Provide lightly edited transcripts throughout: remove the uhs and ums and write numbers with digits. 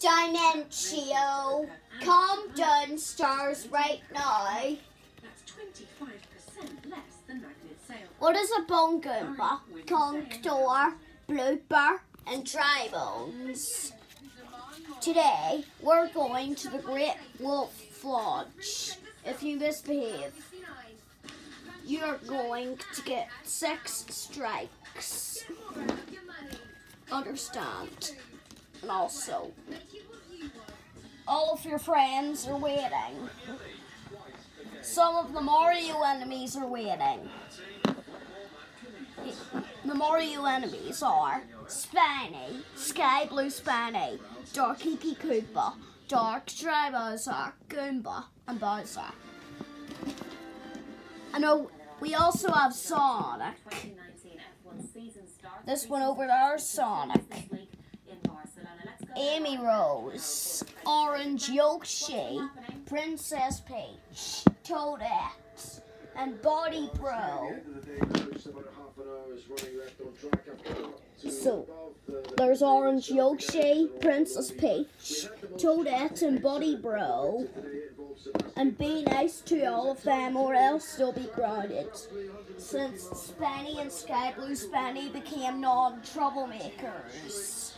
Dimentio, come downstairs right now. That's 25% less than magnet sale. What is a bone goomba, contour, blooper, and dry bones? Today, we're going to the Great Wolf Lodge. If you misbehave, you're going to get 6 strikes. Understand? And also, all of your friends are waiting. Some of the Mario enemies are waiting. The Mario enemies are Spiny, Sky Blue Spiny, Darky P. Koopa, Dark Dry Bowser, Goomba, and Bowser. I know we also have Sonic. This one over there is Sonic. Amy Rose, Orange Yoshi, Princess Peach, Toadette, and Body Pro. So, there's Orange Yoshi, Princess Peach, Toadette, and Body Bro. And be nice to all of them or else you'll be grounded. Since Spanny and Sky Blue Spanny became non-troublemakers.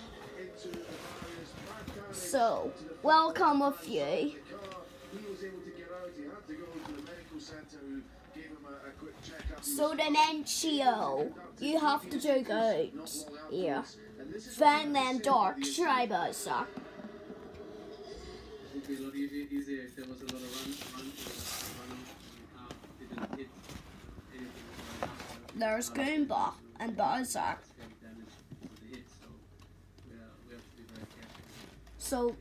So, welcome a few. So Dimentio, you have to do good here. Find them Dark Dry Bowser. It would be a lot easier if there was a lot of running. There's Goomba and Bowser. So,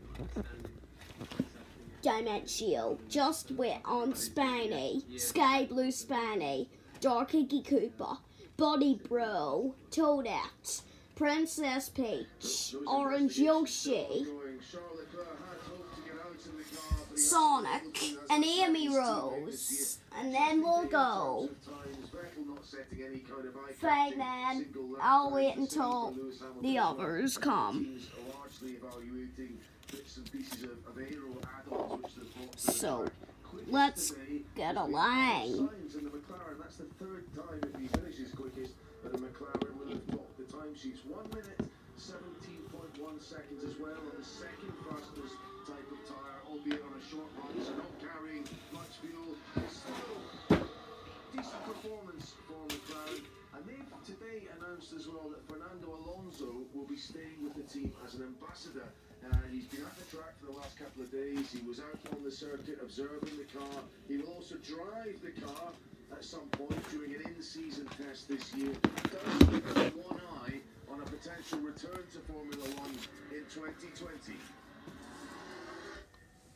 Dimentio, just wait on Spiny, Sky Blue Spiny, Dark Iggy Koopa, Body Bro, Toadette, Princess Peach, Orange Yoshi, Sonic, and Amy Rose. And then we'll go. Fine then, I'll wait until the others come. So, let's get a line. That's the third time if he finishes quickest, but the McLaren will have topped the timesheets. 1 minute, 17.1 seconds as well on the second fastest type of tyre, albeit on a short run, so not carrying much fuel. It's still decent performance for McLaren. And they've today announced as well that Fernando Alonso will be staying with the team as an ambassador. He's been at the track for the last couple of days. He was out on the circuit observing the car. He will also drive the car at some point during an in-season test this year. Does keep one eye on a potential return to Formula One in 2020.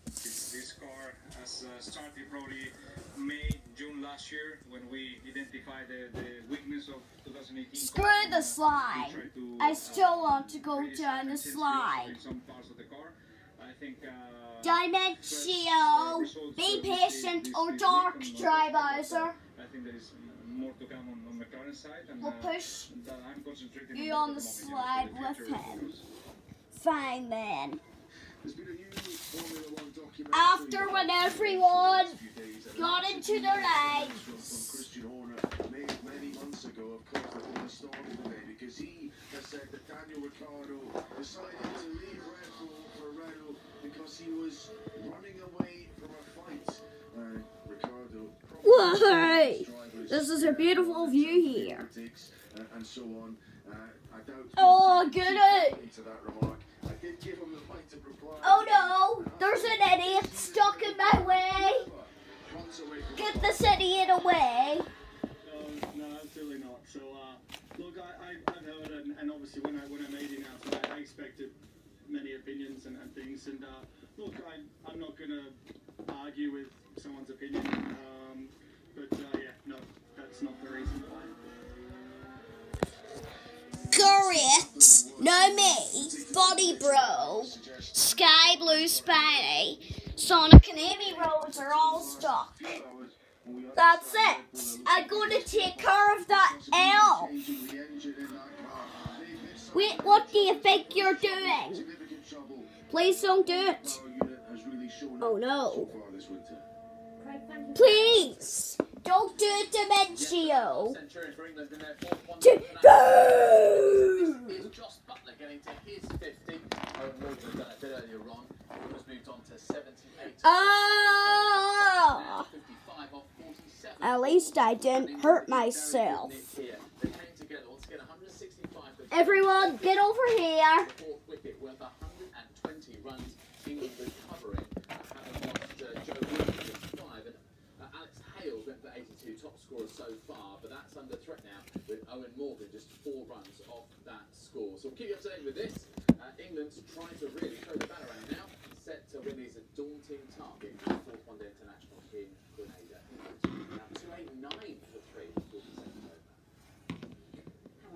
This car has started probably May, June last year when we identified the weakness of 2018. Screw the slide. I still want to go down the slide. Some parts of the car. I think Dimentio, be patient or Dark Dry Bowser. I think there is more to come on McLaren's side, and We'll push I'm concentrating you on the slide with him. Fine then. After when everyone got into their lives. Many months ago, of course, that will be story today because he has said that Daniel Ricciardo decided to leave Red Bull for Renault because he was running away from a fight. Ricciardo. Whoa! This is a beautiful view here. And so on. I doubt. Oh, get it! To that remark. I did give him the right to reply. Oh no! There's an idiot stuck in my way! Get this idiot away! No, absolutely not. So, look, I've heard, and obviously when I made the announcement, I expected many opinions and things. And look, I'm not going to argue with someone's opinion. But yeah, no, that's not the reason why. Correct! No me, Body Bro, Sky Blue Spiny, Sonic and Amy Rose are all stuck. That's it! I'm going to take care of that elf! Wait, what do you think you're doing? Please don't do it. Power unit has really shown Oh up no. so far this winter. Please don't do it, Dimentio. Centurion for England in their 4-1. Is Joss Butler getting to his 50? Owen Morgan had done a bit earlier on. He was moved on to 78. Ah! 55 off 47. At least I didn't hurt myself. They came together once again, 165. Everyone, get over here. Fourth wicket worth 120 runs. England recovering, having lost Joe Williams at 5, and Alex Hales went for 82, top scorer so far, but that's under threat now with Owen Morgan just 4 runs off that score. So we'll keep you up to date with this. England's trying to really throw the bat around now, set to win these a daunting target for the 4th One Day International in Grenada. Now 289 for 3, 47 over.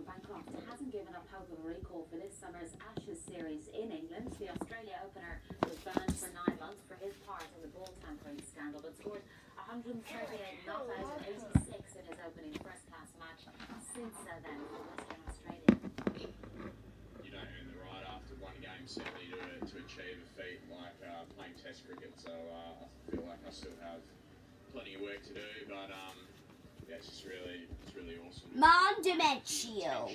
Bancroft hasn't given up hope of a recall for this summer's Ashes series in England. The Australia opener was banned for 9 months for his part in the ball tampering scandal, but scored 138 not out and 86 in his opening first-class match since then for Western Australia. You don't earn the right after one game certainly to achieve a feat like playing Test cricket. So I feel like I still have plenty of work to do, but yeah, it's really awesome. Man, Dimentio.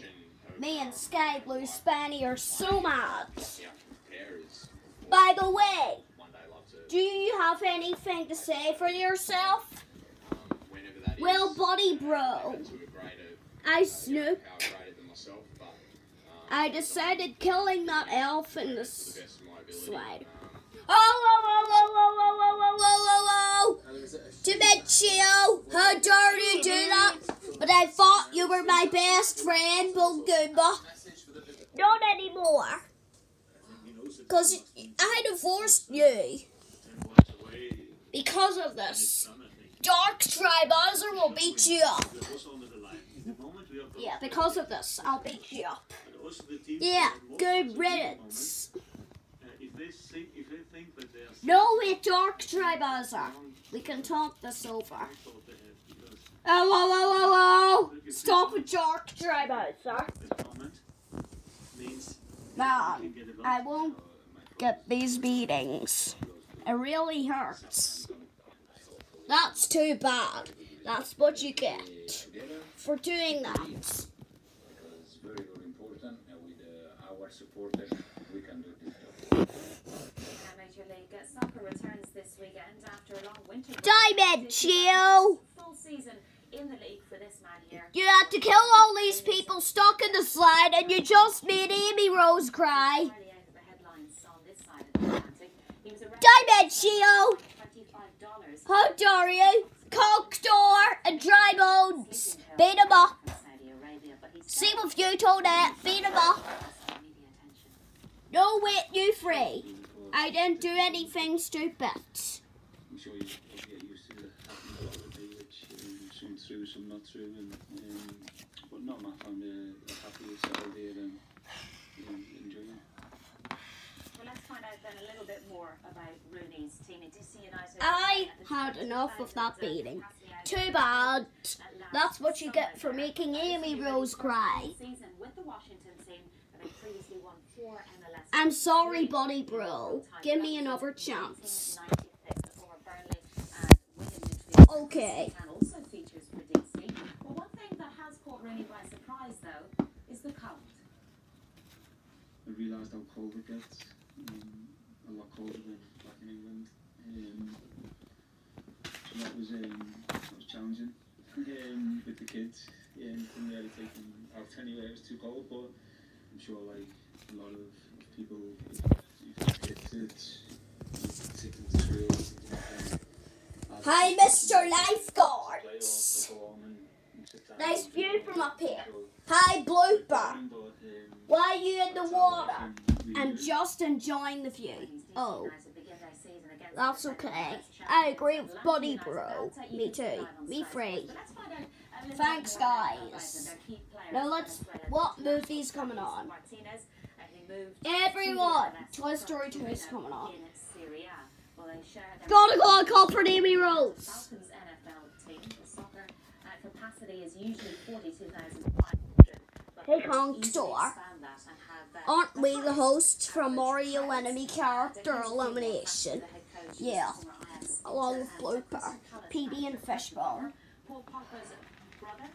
Me and Sky Blue Spanny are so mad. By the way, do you have anything to say for yourself? Well, buddy bro, I snook. I decided killing that elf in the slide. Oh! Dimentio, how dare you do that? But I thought you were my best friend, Goomba. Not anymore. Because I divorced you. Because of this. Dark Tribuzzer will beat you up. Yeah, because of this, I'll beat you up. Yeah, good riddance. No, wait, Dark Tribuzzer. We can talk this over. Oh. Stop with Dark Tribuzzer. Man, I won't get these beatings. It really hurts. That's too bad. That's what you get for doing that. Because it's very, very important, and with our supporters, we can do this job. Major League Soccer returns this weekend after a long winter. Dimentio! Full season in the league for this man here. You had to kill all these people stuck in the slide, and you just made Amy Rose cry. Dimentio! How dare you? Cockdoor and Dry Bones. Beat him up. Same with you, Toadette. Beat him up. No, wait, you free. I didn't do anything stupid. I'm sure you get used to having a lot of day, which some through, some not through, but not my family are happy to settle here and enjoying it. Well, let's find out then a little bit more about Rooney's team in DC United. I had enough of that beating. Too bad. That's what you get for making Amy Rose cry. I'm sorry, buddy bro. Give me another chance. Okay. Also features for DC. Well, one thing that has caught Rooney by surprise, though, is the cold. I realised how cold it gets. A lot colder than back in England. So that was challenging with the kids. Yeah, couldn't really take them out anywhere. It was too cold, but I'm sure like a lot of people, you've got kids that take them to school. Hi, Mr. Lifeguards. Nice view from up here. Hi, Blooper. Why are you in the water? I'm just enjoying the view. Oh, that's okay. I agree with Buddy Bro. Me too. Me free. Thanks, guys. Now what movie's coming on? Everyone, Toy Story 2 is coming on. Gotta go and call for Amy Rose. Hey, Conk Store. understand that and have Aren't we the hosts from Mario Enemy Character Elimination? Yeah, along with Blooper, PB and Fishbone. Paul Pogba's brother